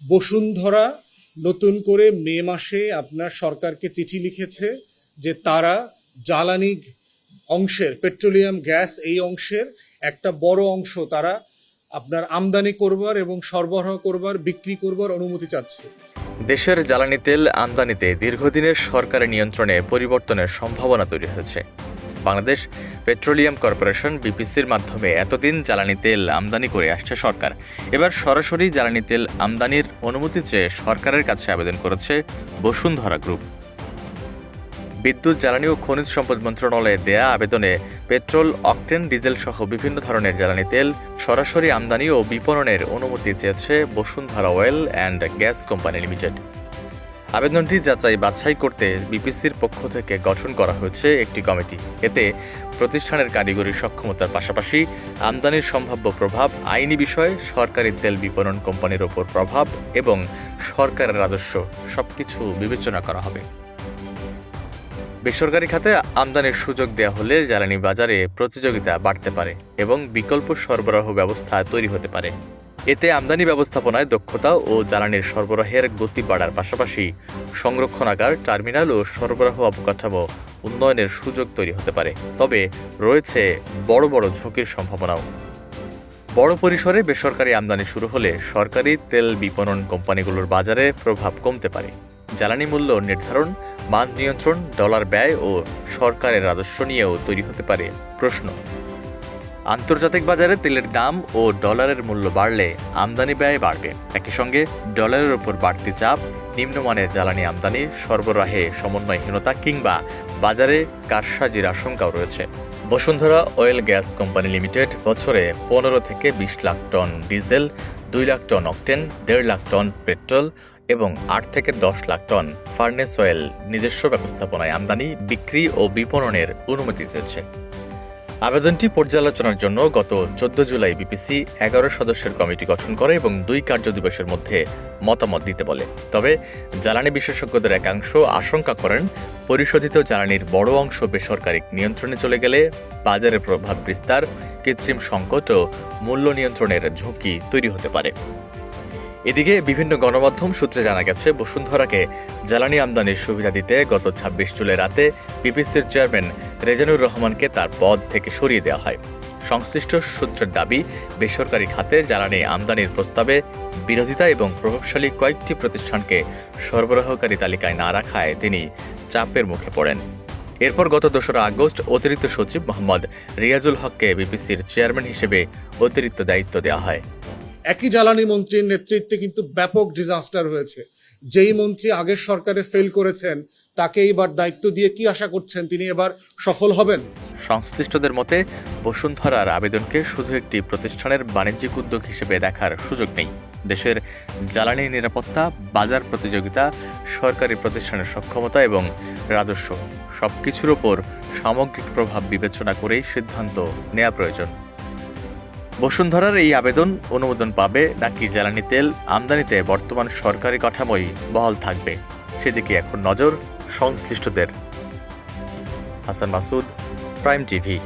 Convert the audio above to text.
বসুন্ধরা নতুন করে মে মাসে আপনার সরকারকে চিঠি লিখেছে যে তারা জ্বালানি অংশের পেট্রোলিয়াম গ্যাস এই অংশের একটা বড় অংশ তারা আপনার আমদানি করবার এবং সরবরাহ করবার বিক্রি করবার অনুমতি চাচ্ছে। দেশের জ্বালানি তেল আমদানিতে দীর্ঘদিনের সরকারের নিয়ন্ত্রণে পরিবর্তনের সম্ভাবনা তৈরি হয়েছে। বাংলাদেশ পেট্রোলিয়াম কর্পোরেশন বিপিসির মাধ্যমে এতদিন জ্বালানি তেল আমদানি করে আসছে সরকার। এবার সরাসরি জ্বালানি তেল আমদানির অনুমতি চেয়ে সরকারের কাছে আবেদন করেছে বসুন্ধরা গ্রুপ। বিদ্যুৎ, জ্বালানি ও খনিজ সম্পদ মন্ত্রণালয়ে দেয়া আবেদনে পেট্রোল, অকটেন, ডিজেল সহ বিভিন্ন ধরনের জ্বালানি তেল সরাসরি আমদানি ও বিপণনের অনুমতি চেয়েছে Bashundhara oil and gas company limited. আবেদনটি যাচাই বাছাই করতে বিপিসির পক্ষ থেকে গঠন করা হয়েছে একটি কমিটি। এতে প্রতিষ্ঠানের কারিগরি সক্ষমতার পাশাপাশি আমদানির সম্ভাব্য প্রভাব, আইনি বিষয়, সরকারি তেল বিপণন কোম্পানির ওপর প্রভাব এবং সরকারের রাজস্ব সবকিছু বিবেচনা করা হবে। বেসরকারি খাতে আমদানির সুযোগ দেওয়া হলে জ্বালানি বাজারে প্রতিযোগিতা বাড়তে পারে এবং বিকল্প সরবরাহ ব্যবস্থা তৈরি হতে পারে। এতে আমদানি ব্যবস্থাপনায় দক্ষতা ও জ্বালানির সরবরাহের গতি বাড়ার পাশাপাশি সংরক্ষণাগার, টার্মিনাল ও সরবরাহ অবকাঠামো উন্নয়নের সুযোগ তৈরি হতে পারে। তবে রয়েছে বড় বড় ঝুঁকির সম্ভাবনাও। বড় পরিসরে বেসরকারি আমদানি শুরু হলে সরকারি তেল বিপণন কোম্পানিগুলোর বাজারে প্রভাব কমতে পারে। জ্বালানি মূল্য নির্ধারণ, মান নিয়ন্ত্রণ, ডলার ব্যয় ও সরকারের রাজস্ব নিয়েও তৈরি হতে পারে প্রশ্ন। আন্তর্জাতিক বাজারে তেলের দাম ও ডলারের মূল্য বাড়লে আমদানি ব্যয় বাড়বে। একই সঙ্গে ডলারের ওপর বাড়তি চাপ, নিম্নমানের জ্বালানি আমদানি, সরবরাহে সমন্বয়হীনতা কিংবা বাজারে কারসাজির আশঙ্কাও রয়েছে। Bashundhara oil gas company limited বছরে 15 থেকে 20 lakh ton diesel, 2 lakh ton octane, 1.5 lakh ton petrol এবং 8 থেকে 10 লাখ টন ফার্নেস অয়েল নিজস্ব ব্যবস্থাপনায় আমদানি, বিক্রি ও বিপণনের অনুমতি দিয়েছে। আবেদনটি পর্যালোচনার জন্য গত 14 জুলাই বিপিসি 11 সদস্যের কমিটি গঠন করে এবং 2 কার্যদিবসের মধ্যে মতামত দিতে বলে। তবে জ্বালানি বিশেষজ্ঞদের একাংশ আশঙ্কা করেন, পরিশোধিত জ্বালানির বড় অংশ বেসরকারি নিয়ন্ত্রণে চলে গেলে বাজারে প্রভাব বিস্তার, কৃত্রিম সংকট ও মূল্য নিয়ন্ত্রণের ঝুঁকি তৈরি হতে পারে। এদিকে বিভিন্ন গণমাধ্যম সূত্রে জানা গেছে, বসুন্ধরাকে জ্বালানি আমদানির সুবিধা দিতে গত 26 জুলাই রাতে বিপিসির চেয়ারম্যান রেজানুর রহমানকে তার পদ থেকে সরিয়ে দেওয়া হয়। সংশ্লিষ্ট সূত্রের দাবি, বেসরকারি খাতে জ্বালানি আমদানির প্রস্তাবে বিরোধিতা এবং প্রভাবশালী কয়েকটি প্রতিষ্ঠানকে সরবরাহকারী তালিকায় না রাখায় তিনি চাপের মুখে পড়েন। এরপর গত 2 আগস্ট অতিরিক্ত সচিব মোহাম্মদ রিয়াজুল হককে বিপিসির চেয়ারম্যান হিসেবে অতিরিক্ত দায়িত্ব দেওয়া হয়। একই জ্বালানি মন্ত্রীর নেতৃত্বে কিন্তু ব্যাপক ডিজাস্টার হয়েছে। যেই মন্ত্রী আগের সরকারে ফেল করেছেন তাকে এবার দায়িত্ব দিয়ে কি আশা করছেন তিনি এবার সফল হবেন? সংশ্লিষ্টদের মতে, বসুন্ধরার আবেদনকে শুধু একটি প্রতিষ্ঠানের বাণিজ্যিক উদ্যোগ হিসেবে দেখার সুযোগ নেই। দেশের জ্বালানি নিরাপত্তা, বাজার প্রতিযোগিতা, সরকারি প্রতিষ্ঠানের সক্ষমতা এবং রাজস্ব সবকিছুর ওপর সামগ্রিক প্রভাব বিবেচনা করেই সিদ্ধান্ত নেওয়া প্রয়োজন। বসুন্ধরার এই আবেদন অনুমোদন পাবে নাকি জ্বালানি তেল আমদানিতে বর্তমান সরকারি কাঠামোই বহাল থাকবে, সেদিকে এখন নজর সংশ্লিষ্টদের। Hasan Masud, prime TV.